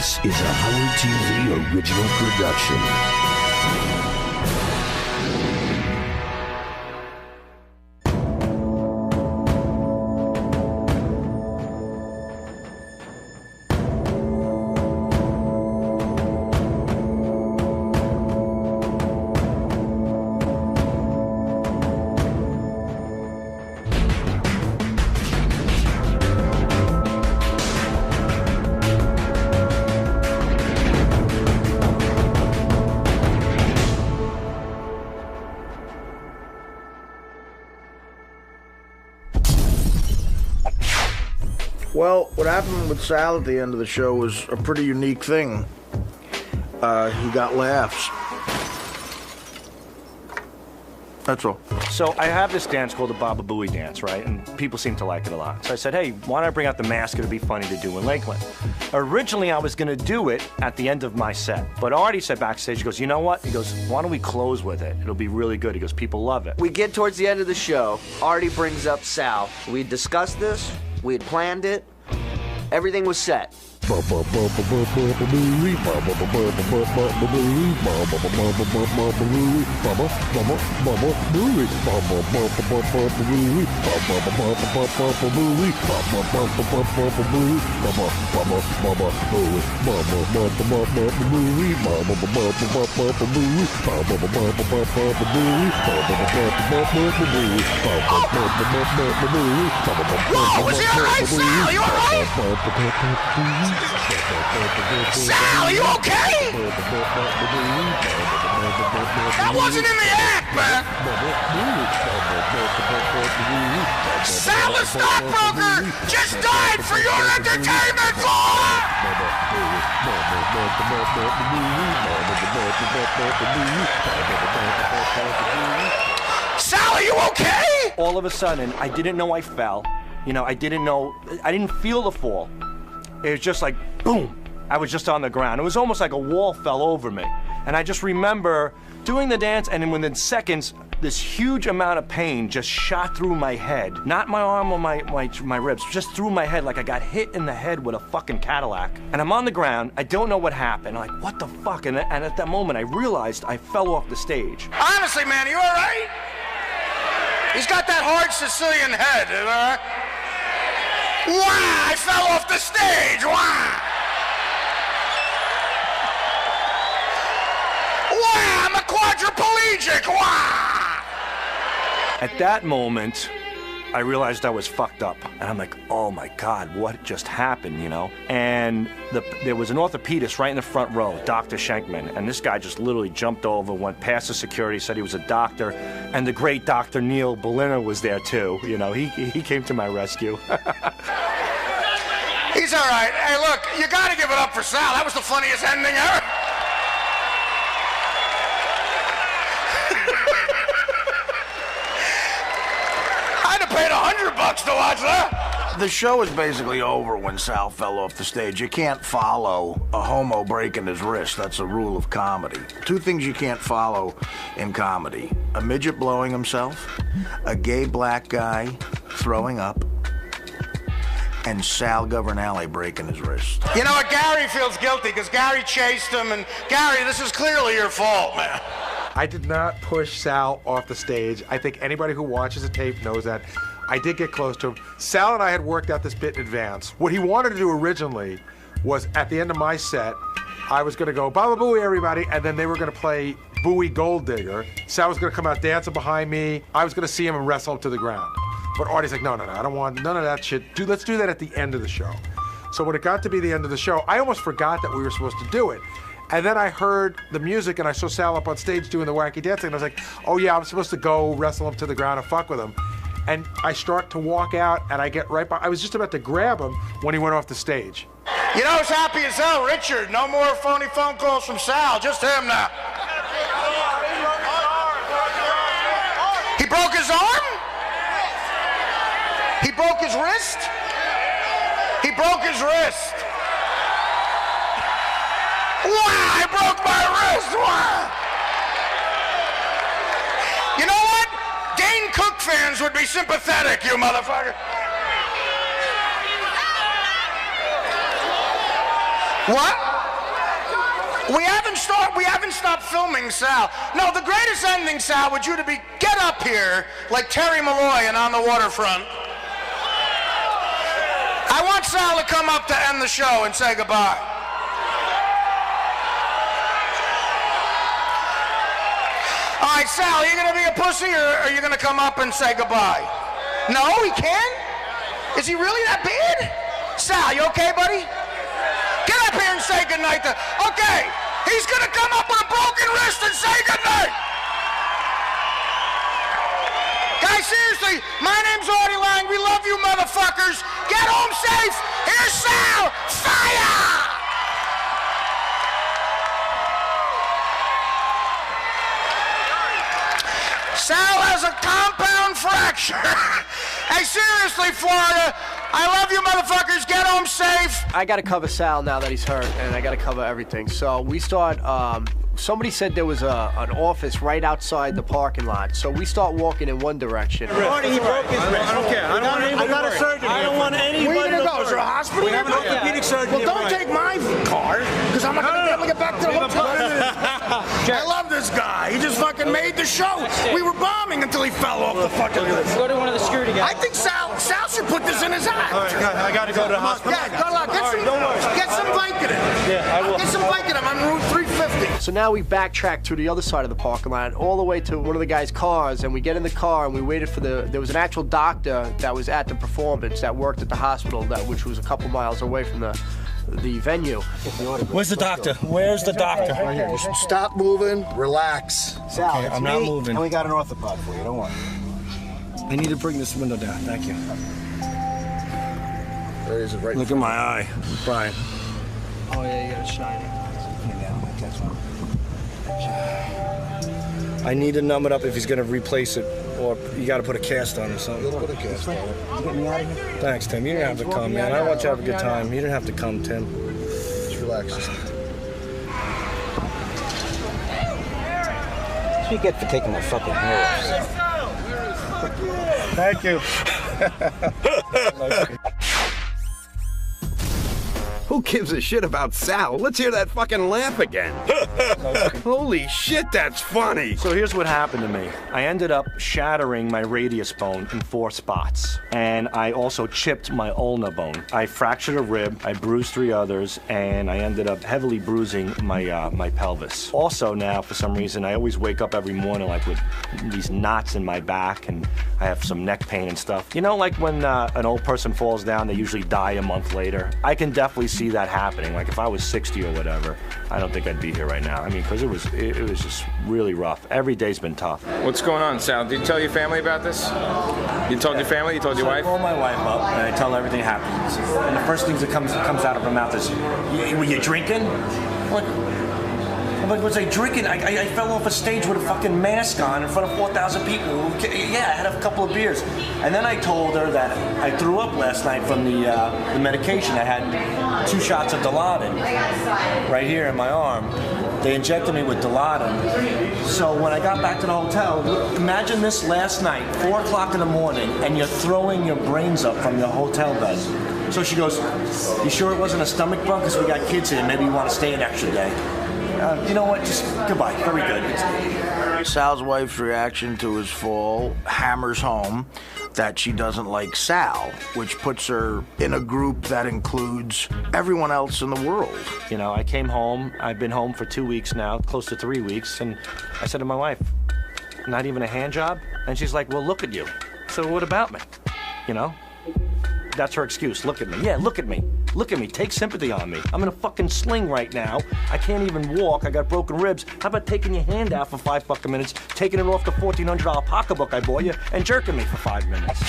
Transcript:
This is a Howard TV original production. Well, what happened with Sal at the end of the show was a pretty unique thing. He got laughs. That's all. So I have this dance called the Baba Booey dance, right? And people seem to like it a lot. So I said, hey, why don't I bring out the mask? It'll be funny to do in Lakeland. Originally, I was gonna do it at the end of my set. But Artie said backstage, he goes, you know what? He goes, why don't we close with it? It'll be really good. He goes, people love it. We get towards the end of the show. Artie brings up Sal. We discussed this. We had planned it. Everything was set. Whoa, is he all right, Sal? You all right? Sal, are you okay? That wasn't in the act, man. Sal the stockbroker just died for your entertainment, Sal, are you okay? All of a sudden, I didn't know I fell. You know, I didn't feel the fall. It was just like, boom, I was just on the ground. It was almost like a wall fell over me. And I just remember doing the dance, and then within seconds, this huge amount of pain just shot through my head. Not my arm or my ribs, just through my head, like I got hit in the head with a fucking Cadillac. And I'm on the ground, I don't know what happened. I'm like, what the fuck? And at that moment, I realized I fell off the stage. Honestly, man, are you all right? He's got that hard Sicilian head, all right? Wow, I fell off the stage, wow! Wow, I'm a quadriplegic, wow! At that moment, I realized I was fucked up. And I'm like, oh my God, what just happened, you know? And there was an orthopedist right in the front row, Dr. Schenkman, and this guy just literally jumped over, went past the security, said he was a doctor, and the great Dr. Neil Berliner was there too, you know? He came to my rescue. He's all right. Hey, look, you gotta give it up for Sal. That was the funniest ending ever. I'd have paid $100 to watch that. The show is basically over when Sal fell off the stage. You can't follow a homo breaking his wrist. That's a rule of comedy. Two things you can't follow in comedy: a midget blowing himself, a gay black guy throwing up, and Sal Governale breaking his wrist. You know what? Gary feels guilty because Gary chased him, and Gary, this is clearly your fault, man. I did not push Sal off the stage. I think anybody who watches the tape knows that. I did get close to him. Sal and I had worked out this bit in advance. What he wanted to do originally was, at the end of my set, I was gonna go, Baba Booey, everybody, and then they were gonna play Booey Gold Digger. Sal was gonna come out dancing behind me. I was gonna see him and wrestle him to the ground. But Artie's like, no, I don't want none of that shit. Let's do that at the end of the show. So when it got to be the end of the show, I almost forgot that we were supposed to do it. And then I heard the music and I saw Sal up on stage doing the wacky dancing, and I was like, oh yeah, I'm supposed to go wrestle him to the ground and fuck with him. And I start to walk out, and I get right by, I was just about to grab him when he went off the stage. You know who's happy as hell? Richard. No more phony phone calls from Sal, just him now. He broke his arm? He broke his wrist? He broke his wrist. Wow, I broke my wrist, wow. You know what? Dane Cook fans would be sympathetic, you motherfucker. What? We haven't stopped filming, Sal. No, the greatest ending, Sal, would you to be get up here like Terry Malloy and On the Waterfront. I want Sal to come up to end the show and say goodbye. All right, Sal, are you gonna be a pussy or are you gonna come up and say goodbye? No, he can't? Is he really that bad? Sal, you okay, buddy? Get up here and say goodnight to... Okay, he's gonna come up with a broken wrist and say goodnight. Guys, seriously, my name's Artie Lang. We love you, motherfuckers. Get home safe. Here's Sal. Fire! Sal has a compound fracture. Hey, seriously, Florida, I love you, motherfuckers. Get home safe. I gotta cover Sal now that he's hurt, and I gotta cover everything. So we start, somebody said there was an office right outside the parking lot. So we start walking in one direction. Artie, he broke his wrist. I don't care. I got a surgeon. I don't want anybody. Where are you gonna go? Is there a hospital? We have an orthopedic surgeon. Well, don't take my car, because I'm not gonna be able to get back to the hotel. I love this guy. He just fucking made the show. We were bombing until he fell off the fucking roof. Go to one of the security guys. I think Sal should put this in his act. All right, I gotta go to the hospital. Yeah, good luck. Get some Vicodin. Yeah, I will. Get some Vicodin. I'm on Route 350. So now we backtrack to the other side of the parking lot, all the way to one of the guy's cars, and we get in the car and we waited for there was an actual doctor that was at the performance that worked at the hospital, which was a couple miles away from the venue. Where's the doctor? Where's the doctor? Right here. Just stop moving, relax. Sal, okay, I'm not moving. And we got an orthopod for you, don't worry. I need to bring this window down. Thank you. There it is, right. Look at my eye. I'm crying. Oh yeah, you got it shining. I need to numb it up if he's gonna replace it, or you gotta put a cast on or something. Let's put a cast on it. Get me out of here. Thanks, Tim. You didn't have to come, man. I want you to have a good time. You didn't have to come, Tim. Just relax. That's what you get for taking my fucking hair off. Thank you. Who gives a shit about Sal? Let's hear that fucking laugh again. Holy shit, that's funny. So here's what happened to me. I ended up shattering my radius bone in 4 spots. And I also chipped my ulna bone. I fractured a rib, I bruised 3 others, and I ended up heavily bruising my pelvis. Also now, for some reason, I always wake up every morning like with these knots in my back, and I have some neck pain and stuff. You know, like when an old person falls down, they usually die a month later. I can definitely see that happening. Like if I was 60 or whatever, I don't think I'd be here right now. I mean, because it was just really rough. Every day's been tough. What's going on, Sal? Did you tell your family about this? You told your family? You told your wife? I call my wife up and I tell her everything happens. And the first thing that comes out of her mouth is, "Were you drinking?" I'm like, was I drinking? I fell off a stage with a fucking mask on in front of 4,000 people. Yeah, I had a couple of beers. And then I told her that I threw up last night from the medication. I had 2 shots of Dilaudid right here in my arm. They injected me with Dilaudid. So when I got back to the hotel, imagine this last night, 4 o'clock in the morning, and you're throwing your brains up from your hotel bed. So she goes, "You sure it wasn't a stomach bug? Because we got kids here. Maybe you want to stay an extra day." You know what? Just goodbye. Very good. Sal's wife's reaction to his fall hammers home that she doesn't like Sal, which puts her in a group that includes everyone else in the world. You know, I came home. I've been home for 2 weeks now, close to 3 weeks, and I said to my wife, "Not even a hand job?" And she's like, "Well, look at you." So what about me? You know? That's her excuse. Look at me. Yeah, look at me. Look at me. Take sympathy on me. I'm in a fucking sling right now. I can't even walk. I got broken ribs. How about taking your hand out for 5 fucking minutes, taking it off the $1,400 pocketbook I bought you, and jerking me for 5 minutes?